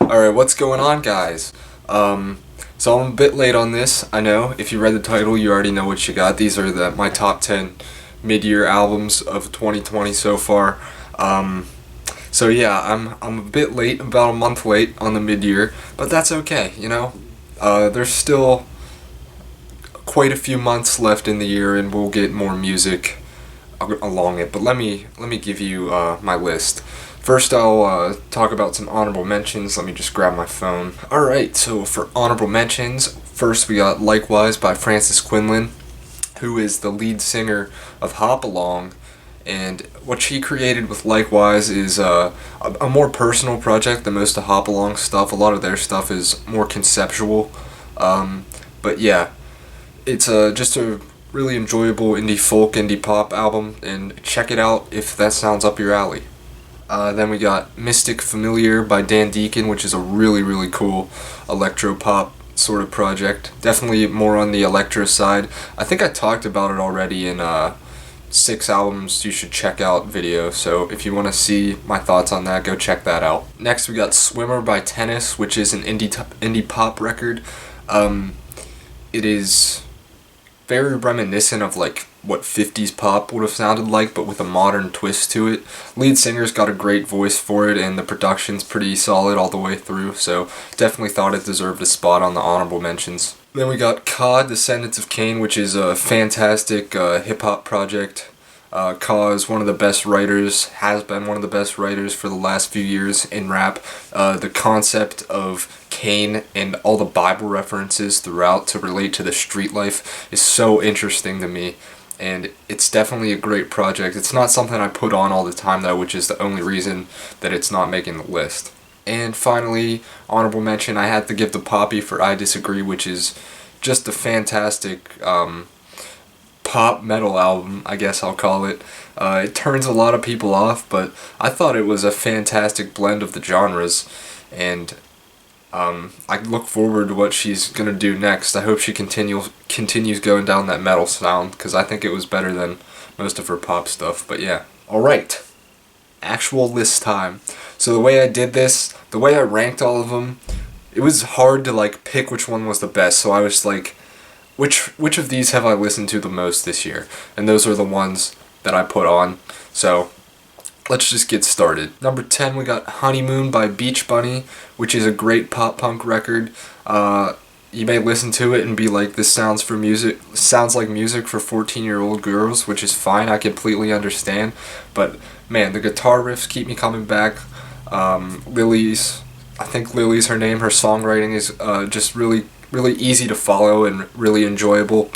Alright, what's going on, guys? So I'm a bit late on this, I know. If you read the title, you already know what you got. These are my top 10 mid-year albums of 2020 so far. So yeah, I'm a bit late, about a month late on the mid-year, but that's okay, you know? There's still quite a few months left in the year, and we'll get more music along it. But let me give you my list. First, I'll talk about some honorable mentions. Let me just grab my phone. Alright, so for honorable mentions, first we got Likewise by Frances Quinlan, who is the lead singer of Hop Along. And what she created with Likewise is a more personal project than most of Hop Along stuff. A lot of their stuff is more conceptual. But yeah, it's just a really enjoyable indie folk, indie pop album, and check it out if that sounds up your alley. Then we got Mystic Familiar by Dan Deakin, which is a really cool electro pop sort of project. Definitely more on the electro side. I think I talked about it already in 6 albums you should check out video, so if you want to see my thoughts on that, go check that out. Next we got Swimmer by Tennis, which is an indie pop record. It is very reminiscent of like what 50s pop would have sounded like, but with a modern twist to it. Lead singer's got a great voice for it, and the production's pretty solid all the way through, so definitely thought it deserved a spot on the honorable mentions. Then we got Ka, Descendants of Cain, which is a fantastic hip-hop project. Ka is one of the best writers, has been one of the best writers for the last few years in rap. The concept of Cain and all the Bible references throughout to relate to the street life is so interesting to me, and it's definitely a great project. It's not something I put on all the time though, which is the only reason that it's not making the list. And finally, honorable mention, I had to give to Poppy for I Disagree, which is just a fantastic pop metal album, I guess I'll call it. It turns a lot of people off, but I thought it was a fantastic blend of the genres, and I look forward to what she's gonna do next. I hope she continues going down that metal sound, because I think it was better than most of her pop stuff. But yeah. Alright, actual list time. So the way I did this, the way I ranked all of them, it was hard to like pick which one was the best, so I was like, which of these have I listened to the most this year? And those are the ones that I put on. So let's just get started. Number 10, we got Honeymoon by Beach Bunny, which is a great pop punk record. You may listen to it and be like, this sounds like music for 14-year-old girls, which is fine. I completely understand. But man, the guitar riffs keep me coming back. I think Lily's her name. Her songwriting is just really easy to follow and really enjoyable.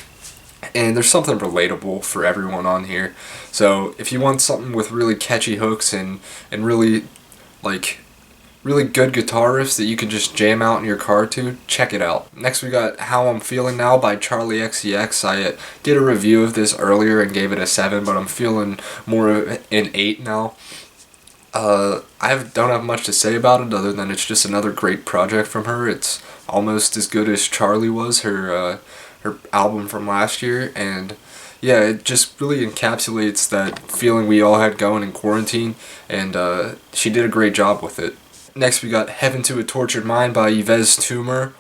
And there's something relatable for everyone on here. So if you want something with really catchy hooks and really good guitar riffs that you can just jam out in your car to, check it out. Next we got How I'm Feeling Now by Charli Xcx. I did a review of this earlier and gave it a 7, but I'm feeling more of an 8 now. Don't have much to say about it other than it's just another great project from her. It's almost as good as Charli was, her album from last year, and yeah, it just really encapsulates that feeling we all had going in quarantine, and she did a great job with it. Next we got Heaven to a Tortured Mind by Yves Tumor,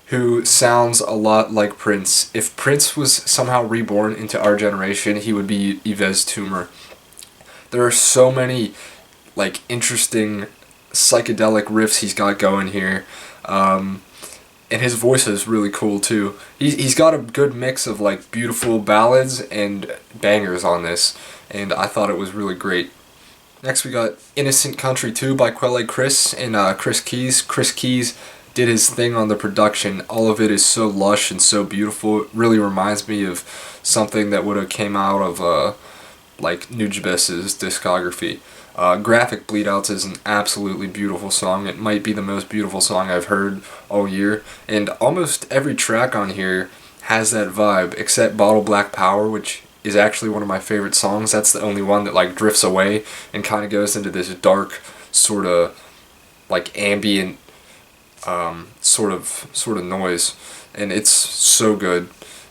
who sounds a lot like Prince. If Prince was somehow reborn into our generation, he would be Yves Tumor. There are so many like interesting psychedelic riffs he's got going here, and his voice is really cool too. He's got a good mix of like beautiful ballads and bangers on this, and I thought it was really great. Next we got Innocent Country 2 by Quelle Chris and Chris Keys. Chris Keys did his thing on the production. All of it is so lush and so beautiful. It really reminds me of something that would have came out of like Nujabes's discography. Graphic Bleedouts is an absolutely beautiful song. It might be the most beautiful song I've heard all year, and almost every track on here has that vibe, except Bottle Black Power, which is actually one of my favorite songs. That's the only one that like drifts away and kind of goes into this dark sort of like ambient sort of noise, and it's so good.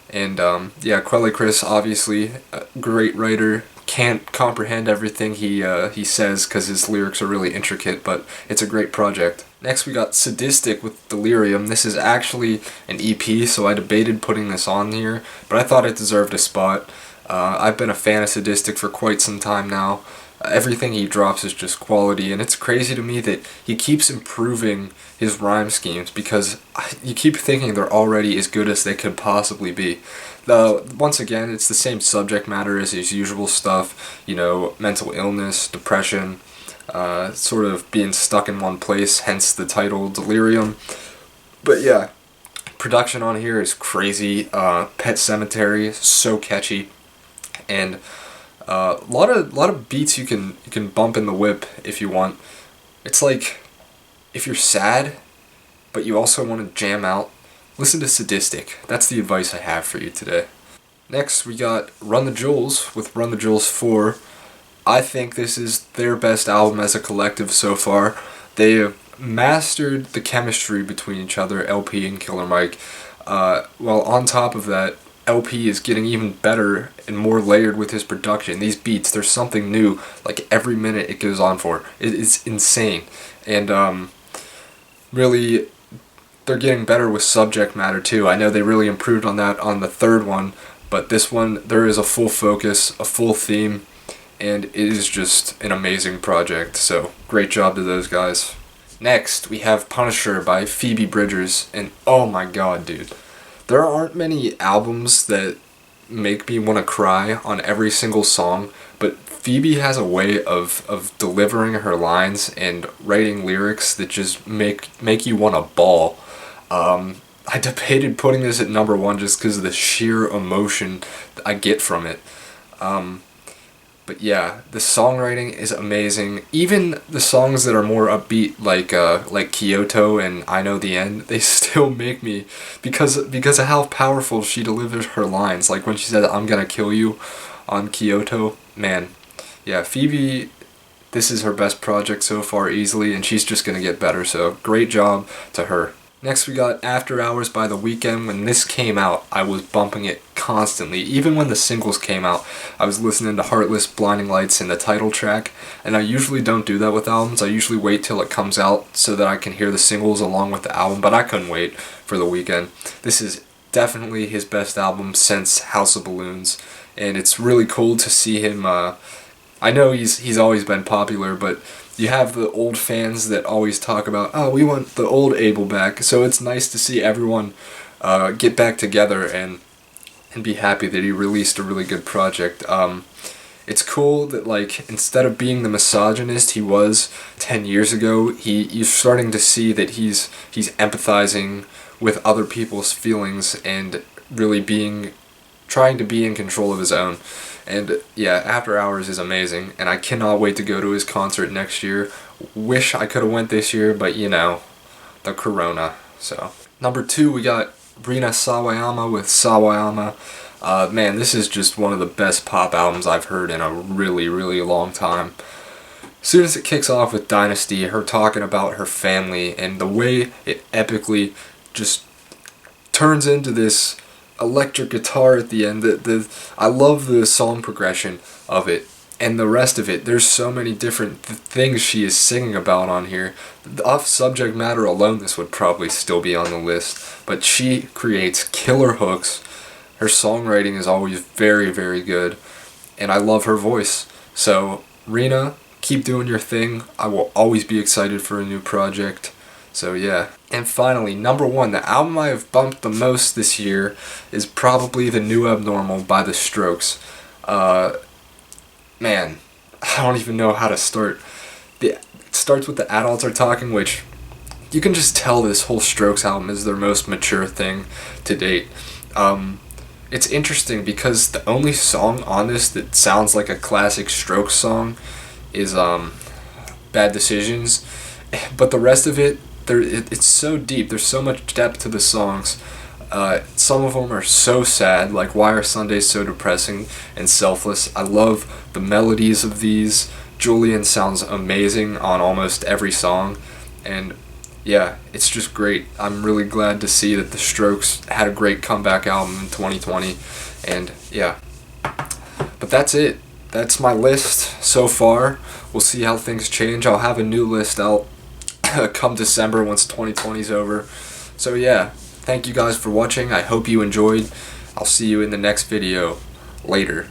And yeah, Quelle Chris, obviously a great writer, can't comprehend everything he says because his lyrics are really intricate, but it's a great project. Next we got Sadistic with Delirium. This is actually an EP, so I debated putting this on here, but I thought it deserved a spot. I've been a fan of Sadistic for quite some time now. Everything he drops is just quality, and it's crazy to me that he keeps improving his rhyme schemes because you keep thinking they're already as good as they could possibly be. Once again, it's the same subject matter as his usual stuff, mental illness, depression, sort of being stuck in one place, hence the title Delirium. But yeah, production on here is crazy. Pet Sematary is so catchy, and a lot of beats you can bump in the whip if you want. It's like if you're sad, but you also want to jam out, listen to Sadistic. That's the advice I have for you today. Next, we got Run the Jewels with Run the Jewels 4. I think this is their best album as a collective so far. They have mastered the chemistry between each other, LP and Killer Mike. While on top of that, LP is getting even better and more layered with his production. These beats, there's something new, like every minute it goes on for. It is insane. And really, they're getting better with subject matter too. I know they really improved on that on the third one, but this one, there is a full focus, a full theme, and it is just an amazing project. So, great job to those guys. Next, we have Punisher by Phoebe Bridgers, and oh my god, dude. There aren't many albums that make me want to cry on every single song, but Phoebe has a way of delivering her lines and writing lyrics that just make you want to bawl. I debated putting this at number 1 just because of the sheer emotion that I get from it. But yeah, the songwriting is amazing. Even the songs that are more upbeat, like Kyoto and I Know the End, they still make me, because of how powerful she delivers her lines. Like when she said, "I'm gonna kill you," on Kyoto, man. Yeah, Phoebe, this is her best project so far easily, and she's just gonna get better. So great job to her. Next we got After Hours by The Weeknd. When this came out, I was bumping it constantly. Even when the singles came out, I was listening to Heartless, Blinding Lights, and the title track. And I usually don't do that with albums. I usually wait till it comes out so that I can hear the singles along with the album. But I couldn't wait for The Weeknd. This is definitely his best album since House of Balloons. And it's really cool to see him. I know he's always been popular, but you have the old fans that always talk about, oh, we want the old Abel back. So it's nice to see everyone get back together and be happy that he released a really good project. It's cool that, like, instead of being the misogynist he was 10 years ago, you're starting to see that he's empathizing with other people's feelings and really trying to be in control of his own. And yeah, After Hours is amazing, and I cannot wait to go to his concert next year. Wish I could have went this year, but the corona. So number 2, we got Rina Sawayama with Sawayama. Man, this is just one of the best pop albums I've heard in a really, really long time. As soon as it kicks off with Dynasty, her talking about her family, and the way it epically just turns into this electric guitar at the end. I love the song progression of it, and the rest of it. There's so many different things she is singing about on here. Off subject matter alone, this would probably still be on the list, but she creates killer hooks. Her songwriting is always very, very good, and I love her voice. So Rina, keep doing your thing. I will always be excited for a new project. So yeah. And finally, number 1, the album I have bumped the most this year is probably The New Abnormal by The Strokes. Man, I don't even know how to start. It starts with The Adults Are Talking, which you can just tell this whole Strokes album is their most mature thing to date. It's interesting because the only song on this that sounds like a classic Strokes song is Bad Decisions, but the rest of it, it's so deep. There's so much depth to the songs. Some of them are so sad, like Why Are Sundays So Depressing and Selfless. I love the melodies of these. Julian sounds amazing on almost every song, and yeah, it's just great. I'm really glad to see that the Strokes had a great comeback album in 2020, and yeah. But that's it. that's my list so far. We'll see how things change. I'll have a new list out come December once 2020 is over. So yeah, thank you guys for watching. I hope you enjoyed. I'll see you in the next video. Later.